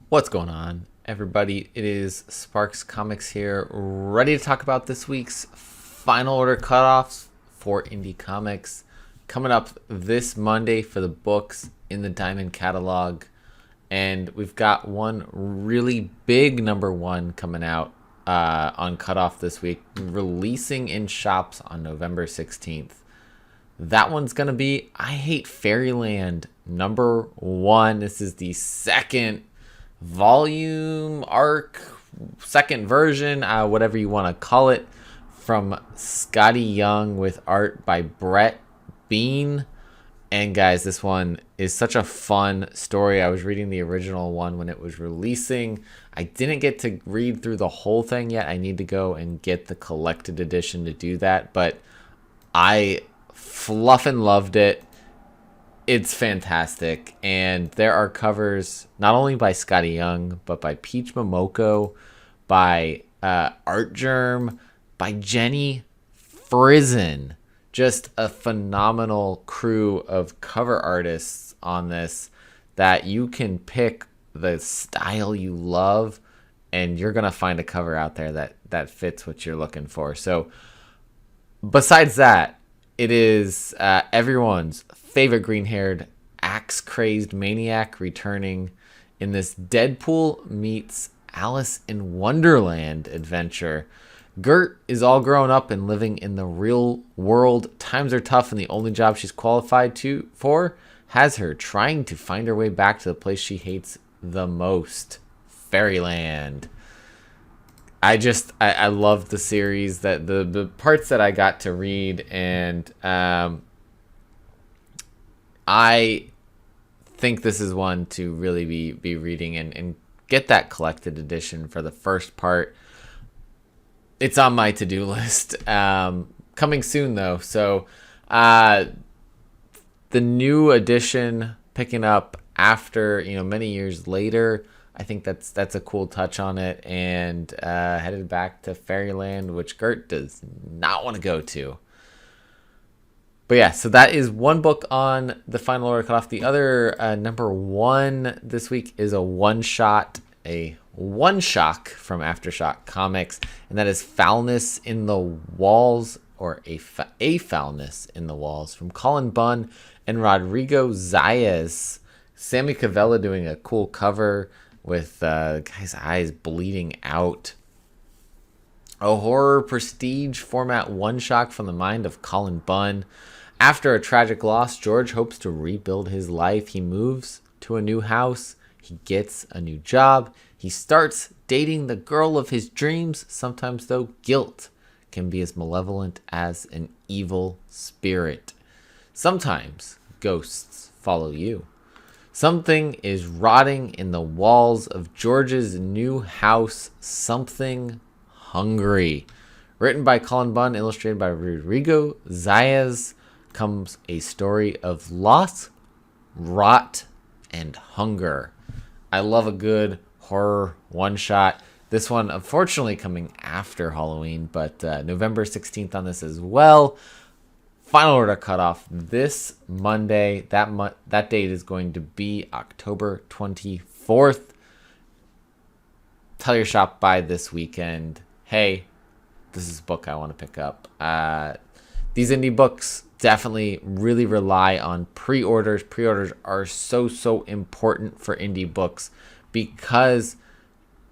What's going on, everybody? It is Sparks Comics here, ready to talk about this week's final order cutoffs for indie comics. Coming up this Monday for the books in the Diamond catalog. And we've got one really big number one coming out on cutoff this week, releasing in shops on November 16th. That one's going to be I Hate Fairyland number one. This is the second volume arc, second version, whatever you want to call it, from Scotty Young with art by Brett Bean. And guys, this one is such a fun story. I was reading the original one when it was releasing. I didn't get to read through the whole thing yet. I need to go and get the collected edition to do that, but I fluffin' loved it. It's fantastic, and there are covers not only by Scotty Young, but by Peach Momoko, by Art Germ, by Jenny Frizen. Just a phenomenal crew of cover artists on this that you can pick the style you love, and you're going to find a cover out there that fits what you're looking for. So besides that, it is everyone's favorite green-haired, axe-crazed maniac returning in this Deadpool meets Alice in Wonderland adventure. Gert is all grown up and living in the real world. Times are tough, and the only job she's qualified for has her trying to find her way back to the place she hates the most, Fairyland. I love the series, that the parts that I got to read, and I think this is one to really be reading and get that collected edition for the first part. It's on my to-do list. Coming soon though. So the new edition picking up after, many years later. I think that's a cool touch on it, and headed back to Fairyland, which Gert does not want to go to. But yeah, so that is one book on the final order cutoff. The other number one this week is a one-shot from Aftershock Comics, and that is Foulness in the Walls, or a Foulness in the Walls, from Colin Bunn and Rodrigo Zayas. Sammy Cavella doing a cool cover with guy's eyes bleeding out. A horror prestige format one-shot from the mind of Colin Bunn. After a tragic loss, George hopes to rebuild his life. He moves to a new house. He gets a new job. He starts dating the girl of his dreams. Sometimes, though, guilt can be as malevolent as an evil spirit. Sometimes ghosts follow you. Something is rotting in the walls of George's new house. Something hungry. Written by Colin Bunn, illustrated by Rodrigo Zayas, comes a story of loss, rot, and hunger. I love a good horror one-shot. This one, unfortunately, coming after Halloween, but November 16th on this as well. Final order cutoff this Monday. That date is going to be October 24th. Tell your shop by this weekend, hey, this is a book I want to pick up. These indie books definitely really rely on pre-orders. Pre-orders are so important for indie books, because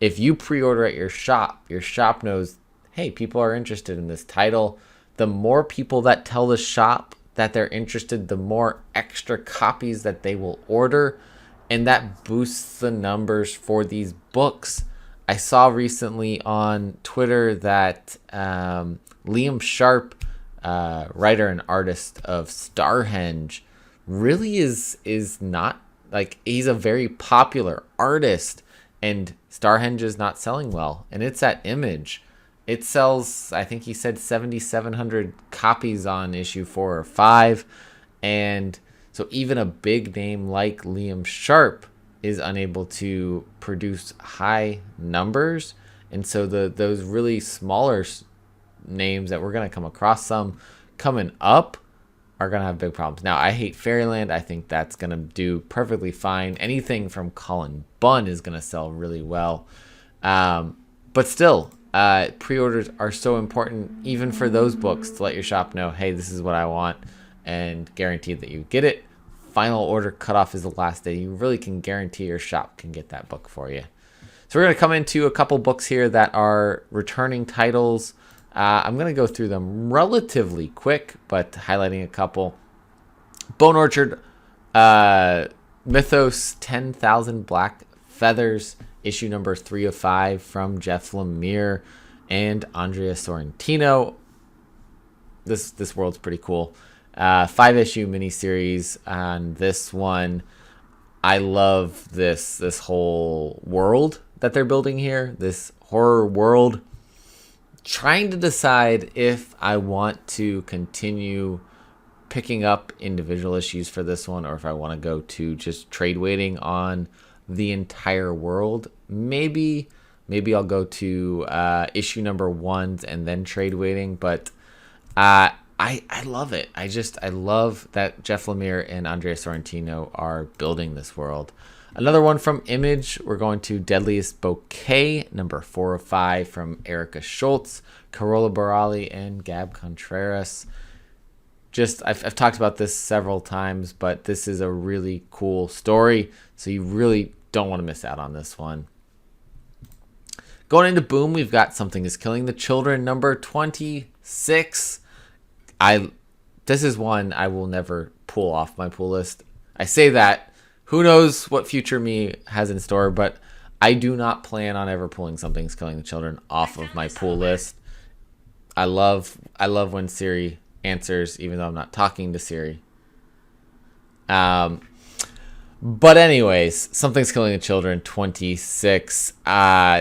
if you pre-order at your shop knows, hey, people are interested in this title. The more people that tell the shop that they're interested, the more extra copies that they will order, and that boosts the numbers for these books. I saw recently on Twitter that Liam Sharp, writer and artist of Starhenge, really is not, like, he's a very popular artist, and Starhenge is not selling well, and it's at Image. It sells, I think he said 7,700 copies on issue 4 or 5, and so even a big name like Liam Sharp is unable to produce high numbers, and so those really smaller names that we're going to come across some coming up, are going to have big problems. Now, I hate Fairyland. I think that's going to do perfectly fine. Anything from Colin Bunn is going to sell really well. But still, pre-orders are so important, even for those books, to let your shop know, hey, this is what I want, and guarantee that you get it. Final order cutoff is the last day. You really can guarantee your shop can get that book for you. So we're going to come into a couple books here that are returning titles. I'm going to go through them relatively quick, but highlighting a couple. Bone Orchard, Mythos 10,000 Black Feathers, issue number 3 of 5 from Jeff Lemire and Andrea Sorrentino. This world's pretty cool. 5-issue miniseries on this one. I love this whole world that they're building here, this horror world. Trying to decide if I want to continue picking up individual issues for this one, or if I want to go to just trade waiting on the entire world. Maybe I'll go to issue number 1 and then trade waiting, but I love it. I love that Jeff Lemire and Andrea Sorrentino are building this world. Another one from Image, we're going to Deadliest Bouquet, number 4 of 5 from Erica Schultz, Carola Barali, and Gab Contreras. I've talked about this several times, but this is a really cool story, so you really don't want to miss out on this one. Going into Boom, we've got Something is Killing the Children, number 26. This is one I will never pull off my pull list. I say that. Who knows what future me has in store, but I do not plan on ever pulling Something's Killing the Children off of my pull list. I love when Siri answers, even though I'm not talking to Siri. But anyways, Something's Killing the Children, 26.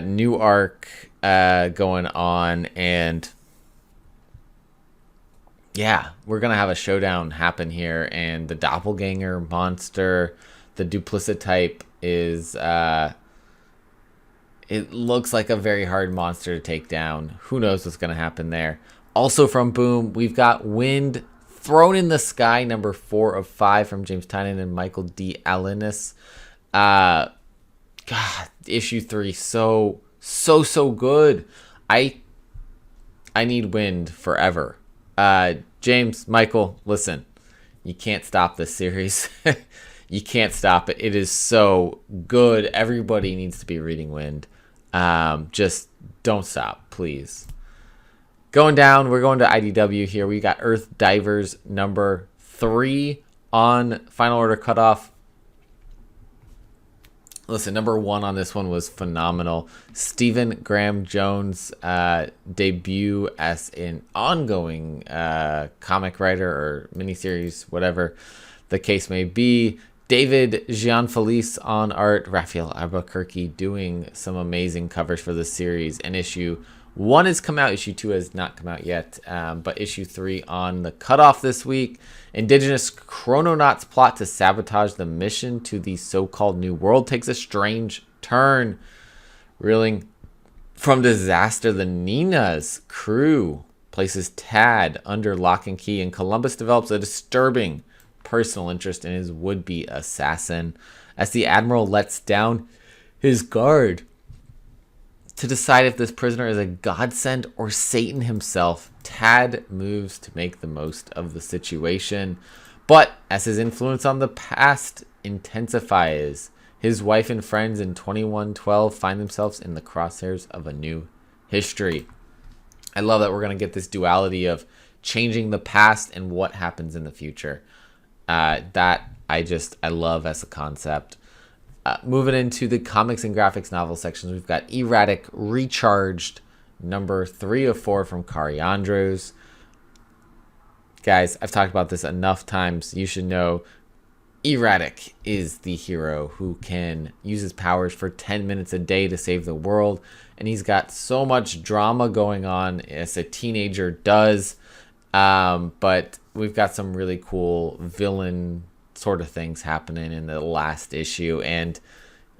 New arc going on, and yeah, we're going to have a showdown happen here, and the doppelganger monster, the duplicit type, is it looks like a very hard monster to take down. Who knows what's going to happen there. Also from Boom, we've got Wind Thrown in the Sky, number 4 of 5 from James Tynion and Michael D. Alinis. God, issue 3, so good. I need Wind forever. James, Michael, listen, you can't stop this series. You can't stop it. It is so good. Everybody needs to be reading Wind. Just don't stop, please. Going down, we're going to IDW here. We got Earth Divers number 3 on Final Order Cutoff. Listen, number 1 on this one was phenomenal. Stephen Graham Jones' debut as an ongoing comic writer or miniseries, whatever the case may be. David Gianfelice on art. Raphael Albuquerque doing some amazing covers for the series. And issue 1 has come out. Issue 2 has not come out yet. But issue 3 on the cutoff this week. Indigenous chrononauts plot to sabotage the mission to the so-called New World takes a strange turn. Reeling from disaster, the Nina's crew places Tad under lock and key, and Columbus develops a disturbing personal interest in his would-be assassin. As the Admiral lets down his guard to decide if this prisoner is a godsend or Satan himself, Tad moves to make the most of the situation. But as his influence on the past intensifies, his wife and friends in 2112 find themselves in the crosshairs of a new history. I love that we're going to get this duality of changing the past and what happens in the future. That I love as a concept. Moving into the comics and graphics novel sections, we've got Erratic Recharged, number 3 of 4 from Kari Andrews. Guys, I've talked about this enough times. You should know Erratic is the hero who can use his powers for 10 minutes a day to save the world. And he's got so much drama going on as a teenager does. But we've got some really cool villain sort of things happening in the last issue, and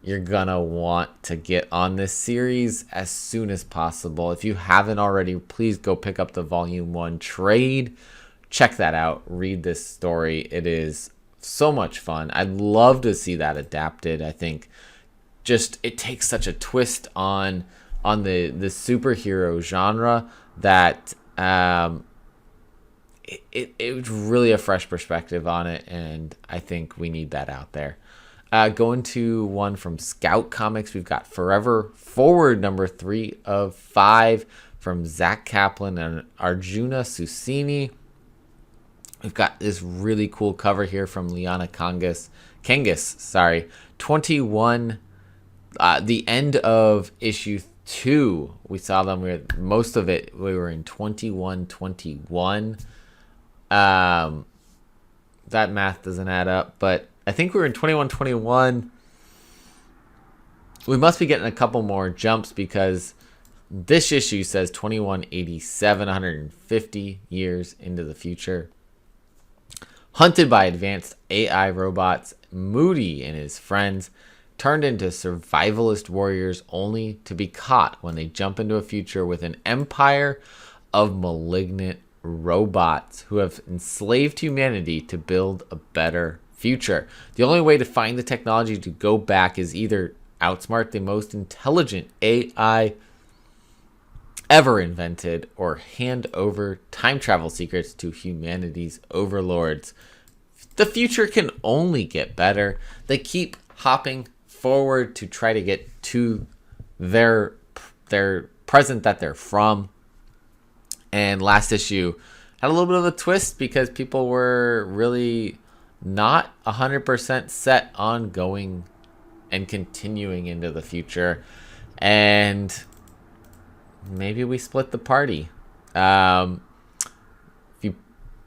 you're gonna want to get on this series as soon as possible. If you haven't already, please go pick up the volume 1 trade. check that out. Read this story. It is so much fun. I'd love to see that adapted. I think just it takes such a twist on the superhero genre that it was really a fresh perspective on it, and I think we need that out there. Going to one from Scout Comics, we've got Forever Forward number 3 of 5 from Zach Kaplan and Arjuna Susini. We've got this really cool cover here from Liana Kangas, 21. The end of issue 2, we saw them. Most of it we were in 21-21. That math doesn't add up, but I think we were in 21-21. We must be getting a couple more jumps because this issue says 2187, 150 years into the future. Hunted by advanced AI robots, Moody and his friends turned into survivalist warriors only to be caught when they jump into a future with an empire of malignant robots who have enslaved humanity to build a better future. The only way to find the technology to go back is either outsmart the most intelligent AI ever invented or hand over time travel secrets to humanity's overlords. The future can only get better. They keep hopping forward to try to get to their present that they're from. And last issue had a little bit of a twist because people were really not 100% set on going and continuing into the future. And maybe we split the party. If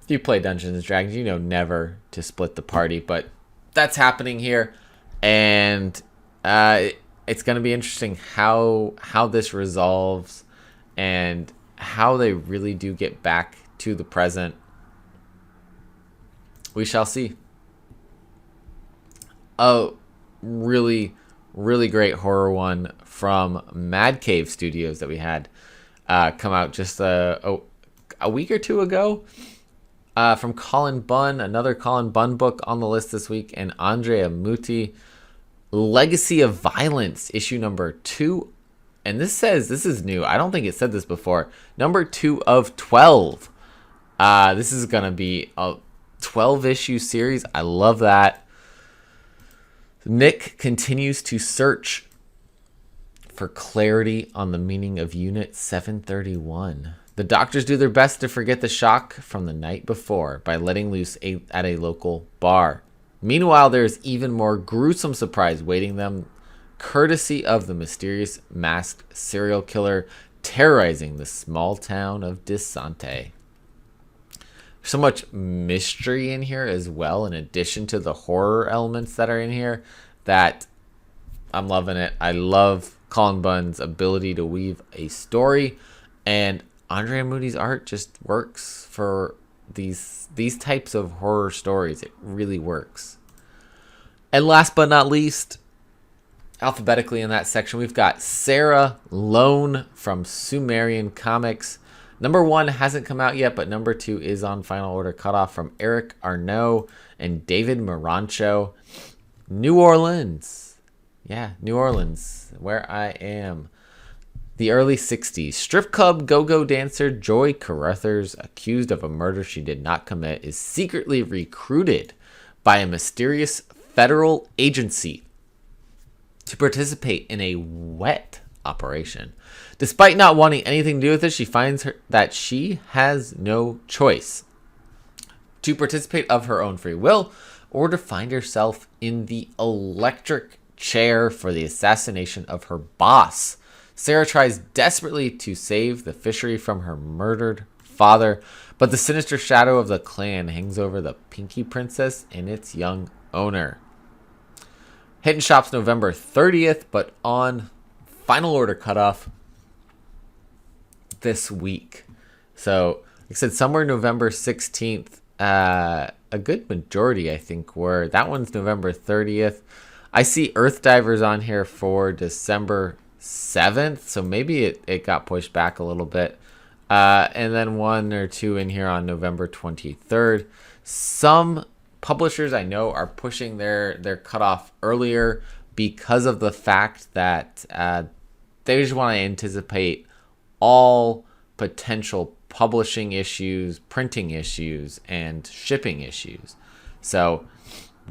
you play Dungeons and Dragons, you know never to split the party, but that's happening here. And it's going to be interesting how this resolves and how they really do get back to the present. We shall see. A really, really great horror one from Mad Cave Studios that we had come out just a week or two ago. From Colin Bunn, another Colin Bunn book on the list this week, and Andrea Muti, Legacy of Violence, issue number 2. And this is new. I don't think it said this before. Number 2 of 12. This is going to be a 12-issue series. I love that. Nick continues to search for clarity on the meaning of Unit 731. The doctors do their best to forget the shock from the night before by letting loose at a local bar. Meanwhile, there's even more gruesome surprise waiting them, courtesy of the mysterious masked serial killer terrorizing the small town of Desante. So much mystery in here as well, in addition to the horror elements that are in here, that I'm loving it. I love Colin Bunn's ability to weave a story, and Andrea Moody's art just works for these types of horror stories. It really works. And last but not least, alphabetically in that section, we've got Sarah Lone from Sumerian Comics. Number 1 hasn't come out yet, but number 2 is on Final Order Cutoff from Eric Arnault and David Marancho. New Orleans. Yeah, New Orleans, where I am. The early 60s. Strip club go-go dancer Joy Carruthers, accused of a murder she did not commit, is secretly recruited by a mysterious federal agency to participate in a wet operation. Despite not wanting anything to do with it, she finds that she has no choice to participate of her own free will or to find herself in the electric chair for the assassination of her boss. Sarah tries desperately to save the fishery from her murdered father, but the sinister shadow of the clan hangs over the Pinky Princess and its young owner. Hitting shops November 30th, but on Final Order Cutoff this week. So, like I said, somewhere November 16th, a good majority, I think, were. That one's November 30th. I see Earth Divers on here for December 7th, so maybe it got pushed back a little bit. And then one or two in here on November 23rd. Some publishers I know are pushing their cutoff earlier because of the fact that they just want to anticipate all potential publishing issues, printing issues, and shipping issues. So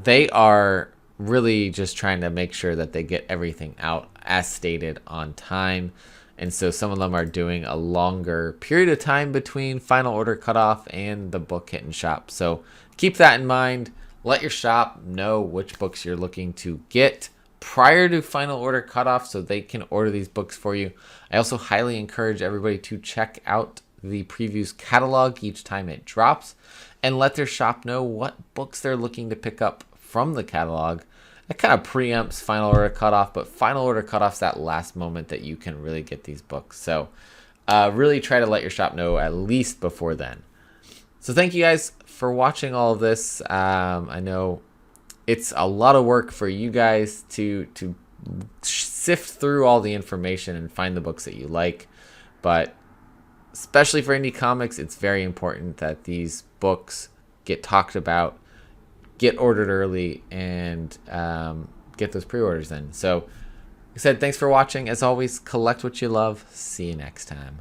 they are really just trying to make sure that they get everything out as stated on time. And so some of them are doing a longer period of time between final order cutoff and the book hitting shop. So keep that in mind. Let your shop know which books you're looking to get prior to final order cutoff so they can order these books for you. I also highly encourage everybody to check out the previews catalog each time it drops and let their shop know what books they're looking to pick up from the catalog. That kind of preempts final order cutoff, but final order cutoff's that last moment that you can really get these books. So really try to let your shop know at least before then. So thank you guys for watching all of this. I know it's a lot of work for you guys to sift through all the information and find the books that you like, but especially for indie comics, it's very important that these books get talked about, get ordered early, and get those pre-orders in. So, like I said, thanks for watching. As always, collect what you love. See you next time.